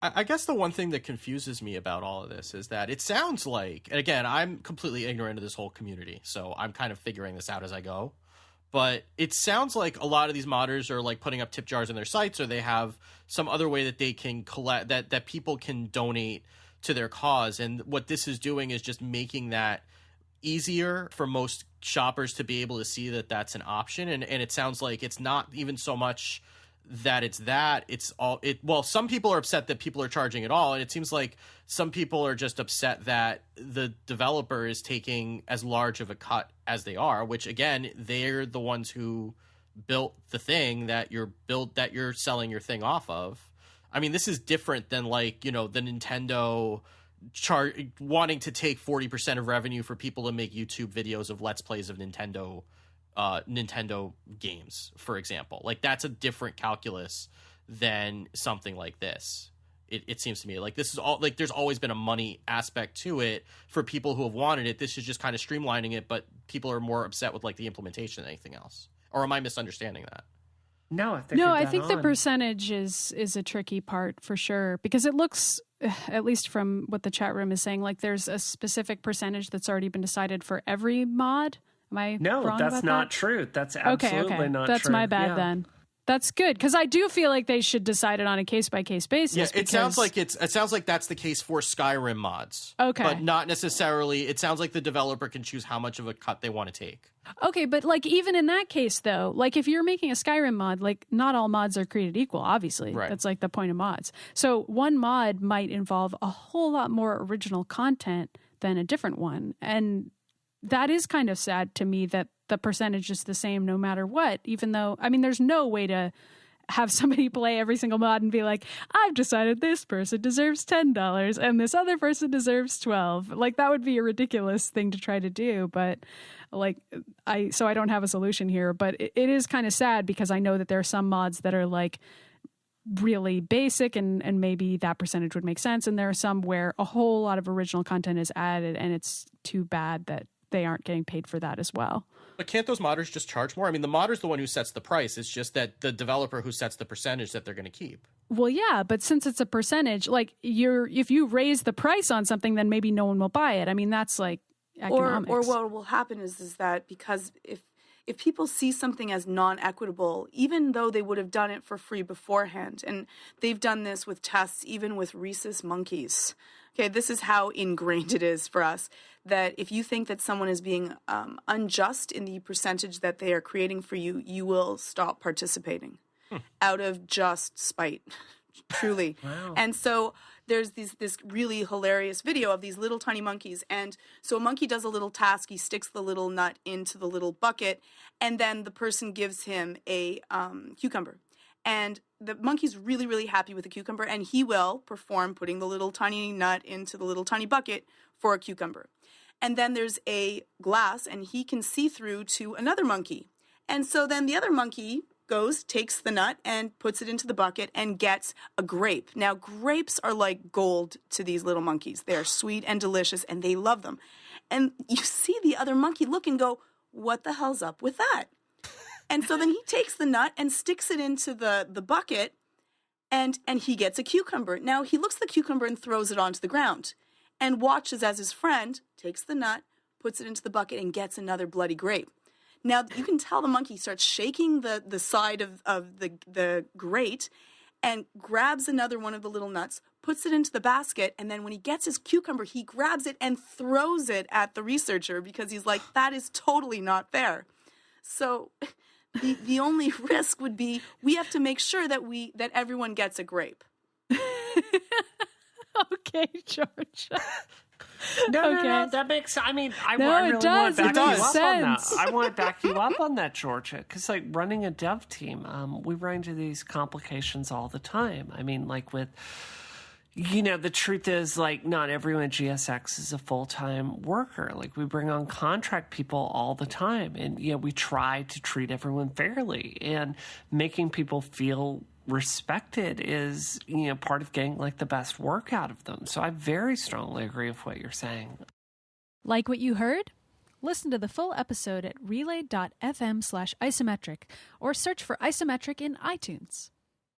I guess the one thing that confuses me about all of this is that it sounds like, and again, I'm completely ignorant of this whole community, so I'm kind of figuring this out as I go. But it sounds like a lot of these modders are like putting up tip jars in their sites, or they have some other way that they can collect that people can donate to their cause. And what this is doing is just making that easier for most shoppers to be able to see that that's an option. And it sounds like it's not even so much that it's all it. Well, some people are upset that people are charging at all. And it seems like some people are just upset that the developer is taking as large of a cut as they are, which again, they're the ones who built the thing that you're selling your thing off of. I mean, this is different than like, the Nintendo wanting to take 40% of revenue for people to make YouTube videos of Let's Plays of Nintendo games, for example. Like, that's a different calculus than something like this. It seems to me like this is all like there's always been a money aspect to it for people who have wanted it. This is just kind of streamlining it, but people are more upset with like the implementation than anything else. Or am I misunderstanding that? No, I think the percentage is a tricky part for sure, because it looks, at least from what the chat room is saying, like there's a specific percentage that's already been decided for every mod. Am I No, wrong that's about not that? true. That's absolutely not true. That's my bad then. That's good, because I do feel like they should decide it on a case-by-case basis. Yeah, it sounds like that's the case for Skyrim mods. Okay. But not necessarily. It sounds like the developer can choose how much of a cut they want to take. Okay, but like even in that case though, like if you're making a Skyrim mod, like not all mods are created equal, obviously. Right. That's like the point of mods. So one mod might involve a whole lot more original content than a different one. And that is kind of sad to me that the percentage is the same no matter what, even though, I mean, there's no way to have somebody play every single mod and be like, I've decided this person deserves $10 and this other person deserves $12. Like, that would be a ridiculous thing to try to do. But like, I don't have a solution here, but it is kind of sad because I know that there are some mods that are like really basic and maybe that percentage would make sense. And there are some where a whole lot of original content is added and it's too bad that they aren't getting paid for that as well. But can't those modders just charge more? I mean, the modder's the one who sets the price. It's just that the developer who sets the percentage that they're going to keep. Well, yeah, but since it's a percentage, like if you raise the price on something, then maybe no one will buy it. I mean, that's like economics. Or what will happen is that because if people see something as non-equitable, even though they would have done it for free beforehand, and they've done this with tests, even with rhesus monkeys. Okay, this is how ingrained it is for us, that if you think that someone is being unjust in the percentage that they are creating for you, you will stop participating out of just spite, truly. Wow. And so there's this really hilarious video of these little tiny monkeys. And so a monkey does a little task. He sticks the little nut into the little bucket, and then the person gives him a cucumber. And the monkey's really, really happy with the cucumber, and he will perform putting the little tiny nut into the little tiny bucket for a cucumber. And then there's a glass, and he can see through to another monkey. And so then the other monkey goes, takes the nut, and puts it into the bucket and gets a grape. Now, grapes are like gold to these little monkeys. They are sweet and delicious, and they love them. And you see the other monkey look and go, what the hell's up with that? And so then he takes the nut and sticks it into the bucket, and he gets a cucumber. Now, he looks at the cucumber and throws it onto the ground and watches as his friend takes the nut, puts it into the bucket, and gets another bloody grape. Now, you can tell the monkey starts shaking the side of the grate and grabs another one of the little nuts, puts it into the basket, and then when he gets his cucumber, he grabs it and throws it at the researcher because he's like, that is totally not fair. So the only risk would be we have to make sure that everyone gets a grape. Okay, George. No, that makes. I mean, I really want to back you up on that. I want to back you up on that, Georgia, because like running a dev team, we run into these complications all the time. I mean, like with. The truth is, like, not everyone at GSX is a full-time worker. Like, we bring on contract people all the time. And, we try to treat everyone fairly. And making people feel respected is, part of getting, like, the best work out of them. So I very strongly agree with what you're saying. Like what you heard? Listen to the full episode at relay.fm/isometric or search for Isometric in iTunes.